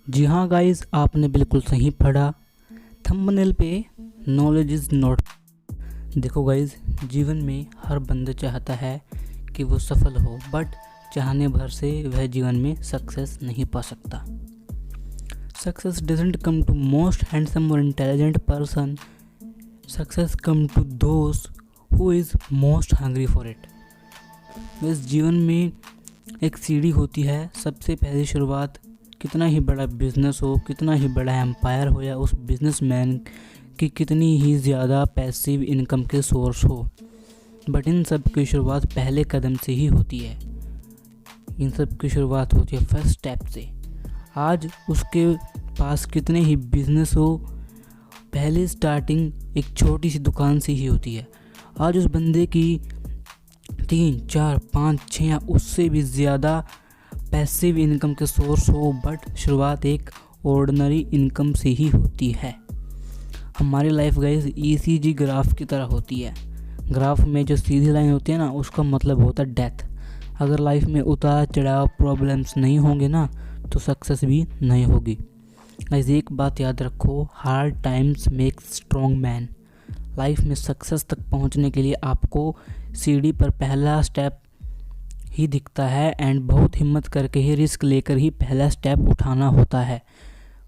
जी हाँ गाइस, आपने बिल्कुल सही पढ़ा। थंबनेल पे नॉलेज इज़ नॉट। देखो गाइस, जीवन में हर बंदा चाहता है कि वो सफल हो, बट चाहने भर से वह जीवन में सक्सेस नहीं पा सकता। Success doesn't come to most handsome और intelligent person. Success come to those who is most hungry for it. इस जीवन में एक सीढ़ी होती है। सबसे पहली शुरुआत, कितना ही बड़ा बिजनेस हो, कितना ही बड़ा एम्पायर हो, या उस बिजनेसमैन की कितनी ही ज़्यादा पैसिव इनकम के सोर्स हो, बट इन सब की शुरुआत पहले कदम से ही होती है। इन सब की शुरुआत होती है फर्स्ट स्टेप से। आज उसके पास कितने ही बिजनेस हो, पहले स्टार्टिंग एक छोटी सी दुकान से ही होती है। आज उस बंदे की 3, 4, 5, 6 या उससे भी ज़्यादा पैसिव इनकम के सोर्स हो, बट शुरुआत एक ऑर्डिनरी इनकम से ही होती है। हमारी लाइफ गाइस ECG ग्राफ की तरह होती है। ग्राफ में जो सीधी लाइन होती है ना, उसका मतलब होता है डेथ। अगर लाइफ में उतार चढ़ाव प्रॉब्लम्स नहीं होंगे ना, तो सक्सेस भी नहीं होगी। गाइस एक बात याद रखो, hard times make strong man. Life में सक्सेस तक पहुंचने के लिए आपको सीढ़ी पर पहला स्टेप ही दिखता है, एंड बहुत हिम्मत करके ही, रिस्क लेकर ही पहला स्टेप उठाना होता है।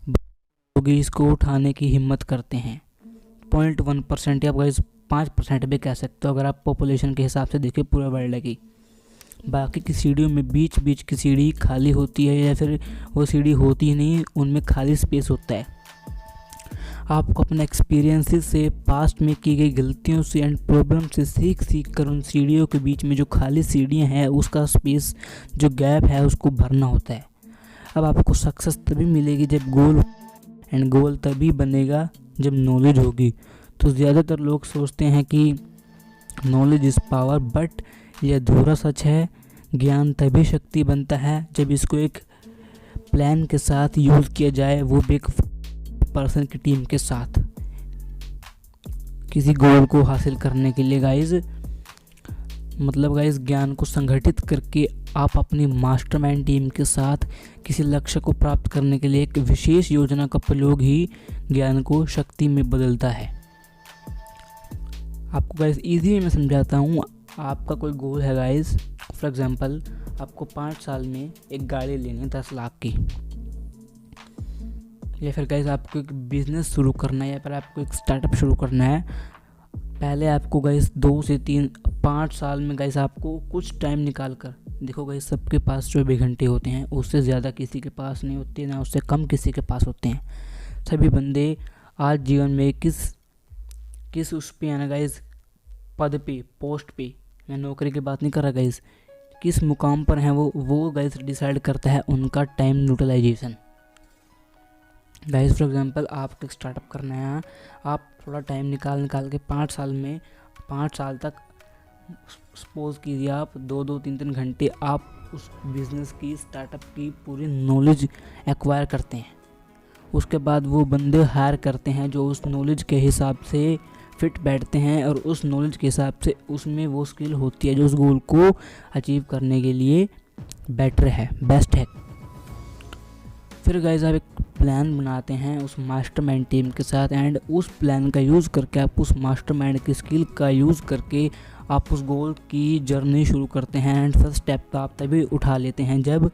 लोग इसको उठाने की हिम्मत करते हैं। 0.1% या गाइस 5% भी कह सकते हो, अगर आप पॉपुलेशन के हिसाब से देखें पूरे वर्ल्ड की। बाकी की सीढ़ियों में बीच बीच की सीढ़ी खाली होती है, या फिर वो सीढ़ी होती ही नहीं, उनमें खाली स्पेस होता है। आपको अपने एक्सपीरियंसेस से, पास्ट में की गई गलतियों से एंड प्रॉब्लम से सीख कर उन सीढ़ियों के बीच में जो खाली सीढ़ियाँ हैं, उसका स्पेस, जो गैप है, उसको भरना होता है। अब आपको सक्सेस तभी मिलेगी जब गोल, एंड गोल तभी बनेगा जब नॉलेज होगी। तो ज़्यादातर लोग सोचते हैं कि नॉलेज इज़ पावर, बट यह अधूरा सच है। ज्ञान तभी शक्ति बनता है जब इसको एक प्लान के साथ यूज़ किया जाए, वो भी एक पर्सन की टीम के साथ, किसी गोल को हासिल करने के लिए। गाइज मतलब गाइज ज्ञान को संगठित करके आप अपनी मास्टरमाइंड टीम के साथ किसी लक्ष्य को प्राप्त करने के लिए एक विशेष योजना का प्रयोग ही ज्ञान को शक्ति में बदलता है। आपको गाइज इजी में मैं समझाता हूँ। आपका कोई गोल है गाइज, फॉर एग्जांपल आपको 5 साल में एक गाड़ी लेनी है 10 लाख की, या फिर गाइस आपको एक बिज़नेस शुरू करना है, या फिर आपको एक स्टार्टअप शुरू करना है। पहले आपको गाइस 2 से 3, 5 साल में गाइस आपको कुछ टाइम निकाल कर, देखो गाइस सबके पास 24 घंटे होते हैं, उससे ज़्यादा किसी के पास नहीं होते, ना उससे कम किसी के पास होते हैं। सभी बंदे आज जीवन में किस उस पे आना गाइस, पद पे, पोस्ट पे, मैं नौकरी की बात नहीं कर रहा गाइस, किस मुकाम पर हैं वो गाइस डिसाइड करता है उनका time utilisation. Guys for example आपको स्टार्टअप करना है, आप थोड़ा टाइम निकाल के 5 साल तक, सपोज कीजिए आप 2-2, 3-3 घंटे आप उस बिज़नेस की, स्टार्टअप की पूरी नॉलेज एक्वायर करते हैं। उसके बाद वो बंदे हायर करते हैं जो उस नॉलेज के हिसाब से फिट बैठते हैं, और उस नॉलेज के हिसाब से उसमें वो स्किल होती है जो उस गोल को अचीव करने के लिए बेटर है, बेस्ट है। फिर गाइस आप एक प्लान बनाते हैं उस मास्टरमाइंड टीम के साथ, एंड उस प्लान का यूज़ करके, आप उस मास्टरमाइंड की स्किल का यूज़ करके आप उस गोल की जर्नी शुरू करते हैं। एंड फर्स्ट स्टेप तो आप तभी उठा लेते हैं जब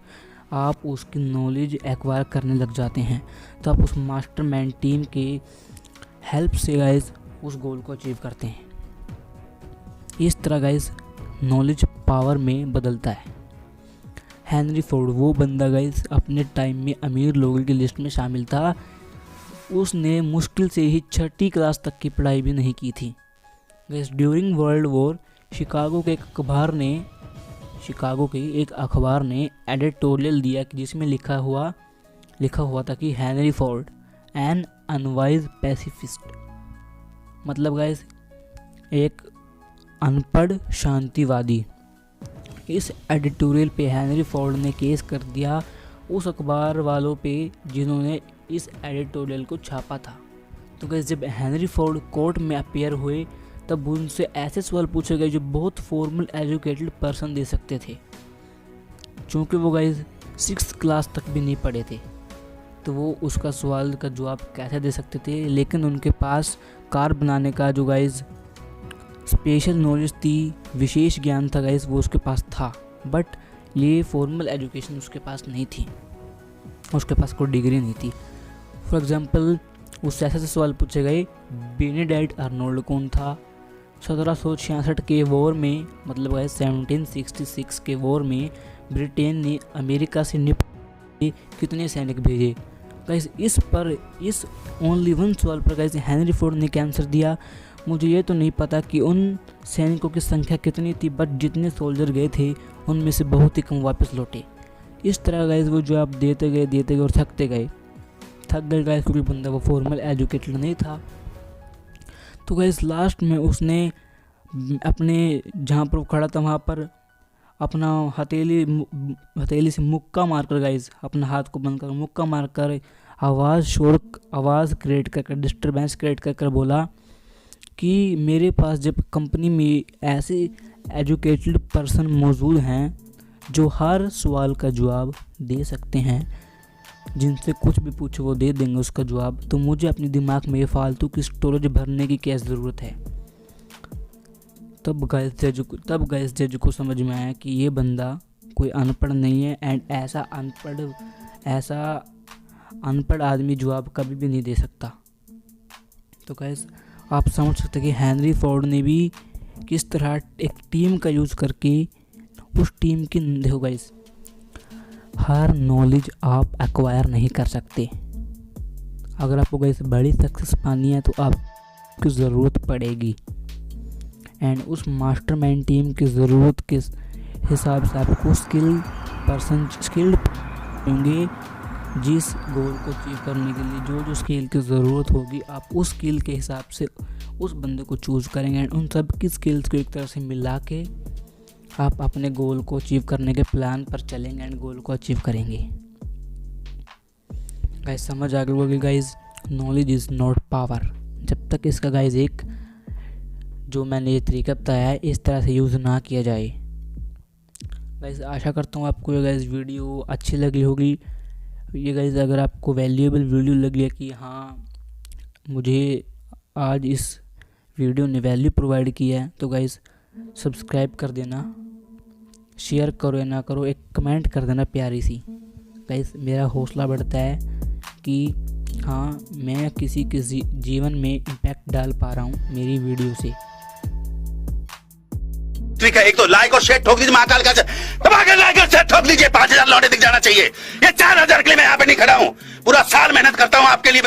आप उसकी नॉलेज एक्वायर करने लग जाते हैं। तो आप उस मास्टरमाइंड टीम के हेल्प से गाइस उस गोल को अचीव करते हैं। इस तरह गाइस नॉलेज पावर में बदलता है। हेनरी फोर्ड वो बंदा गाइस अपने टाइम में अमीर लोगों की लिस्ट में शामिल था। उसने मुश्किल से ही 6ठी क्लास तक की पढ़ाई भी नहीं की थी। Guys during world war Chicago के एक अखबार ने एडिटोरियल दिया कि जिसमें लिखा हुआ था कि Henry Ford an unwise pacifist. मतलब गाइस एक अनपढ़ शांतिवादी। इस एडिटोरियल पे हेनरी फोर्ड ने केस कर दिया उस अखबार वालों पे जिन्होंने इस एडिटोरियल को छापा था। तो गाइस जब हेनरी फोर्ड कोर्ट में अपीयर हुए, तब उनसे ऐसे सवाल पूछे गए जो बहुत फॉर्मल एजुकेटेड पर्सन दे सकते थे, चूँकि वो गाइस 6th क्लास तक भी नहीं पढ़े थे। तो वो उसका सवाल का जवाब कैसे दे सकते थे। लेकिन उनके पास कार बनाने का जो गाइज़ स्पेशल नॉलेज थी, विशेष ज्ञान था गाइज़, वो उसके पास था। बट ये फॉर्मल एजुकेशन उसके पास नहीं थी, उसके पास कोई डिग्री नहीं थी। फॉर एग्ज़ाम्पल उससे ऐसे सवाल पूछे गए, बेनेडिक्ट आर्नोल्ड कौन था? 1766 के वॉर में, मतलब गाइस 1766 के वॉर में ब्रिटेन ने अमेरिका से निपटने कितने सैनिक भेजे? गाइस इस ओनली वन सवाल पर गाइस हेनरी फोर्ड ने क्या आंसर दिया? मुझे ये तो नहीं पता कि उन सैनिकों की संख्या कितनी थी, बट जितने सोल्जर गए थे उनमें से बहुत ही कम वापस लौटे। इस तरह गाइस वो जवाब देते गए और थक गए गाइस, क्योंकि बंदा वो फॉर्मल एजुकेटेड नहीं था। तो गाइस लास्ट में उसने अपने जहाँ पर वो खड़ा था वहाँ पर अपना हथेली से मुक्का मारकर गाइस, अपना हाथ को बंद कर मुक्का मारकर आवाज़ क्रिएट कर डिस्टर्बेंस क्रिएट कर बोला कि मेरे पास जब कंपनी में ऐसे एजुकेटेड पर्सन मौजूद हैं जो हर सवाल का जवाब दे सकते हैं, जिनसे कुछ भी पूछो वो दे देंगे उसका जवाब, तो मुझे अपने दिमाग में ये फालतू की स्टोरेज भरने की क्या ज़रूरत है। तब गाइस जज को समझ में आया कि ये बंदा कोई अनपढ़ नहीं है, एंड ऐसा अनपढ़ आदमी जवाब कभी भी नहीं दे सकता। तो गाइस आप समझ सकते कि हेनरी फोर्ड ने भी किस तरह एक टीम का यूज़ करके उस टीम की, देखो गाइस हर नॉलेज आप एक्वायर नहीं कर सकते। अगर आपको गाइस बड़ी सक्सेस पानी है तो आपकी ज़रूरत पड़ेगी, एंड उस मास्टरमाइंड टीम की ज़रूरत के हिसाब से आपको स्किल्ड होंगे। जिस गोल को अचीव करने के लिए जो स्किल की ज़रूरत होगी, आप उस स्किल के हिसाब से उस बंदे को चूज़ करेंगे, एंड उन सब की स्किल्स को एक तरह से मिला के आप अपने गोल को अचीव करने के प्लान पर चलेंगे एंड गोल को अचीव करेंगे। गाइस समझ आ गई होगी guys, knowledge is not power. जब तक इसका गाइस एक जो मैंने ये तरीका बताया है इस तरह से यूज़ ना किया जाए। गाइस आशा करता हूँ आपको ये गाइस वीडियो अच्छी लगी होगी। ये गाइस अगर आपको वैल्यूएबल वीडियो लगी है कि हाँ मुझे आज इस वीडियो ने वैल्यू प्रोवाइड किया है, तो गाइस सब्सक्राइब कर देना, शेयर करो या ना करो, एक कमेंट कर देना प्यारी सी। गाइस मेरा हौसला बढ़ता है कि हाँ मैं किसी के जीवन में इम्पैक्ट डाल पा रहा हूँ मेरी वीडियो से। एक तो लाइक और शेयर ठोक दीजिए, महाकाल का दबा के लाइक और शेयर ठोक दीजिए। 5000 लौटे दिख जाना चाहिए। ये 4000 के लिए मैं यहाँ पे नहीं खड़ा हूँ, पूरा साल मेहनत करता हूँ आपके लिए।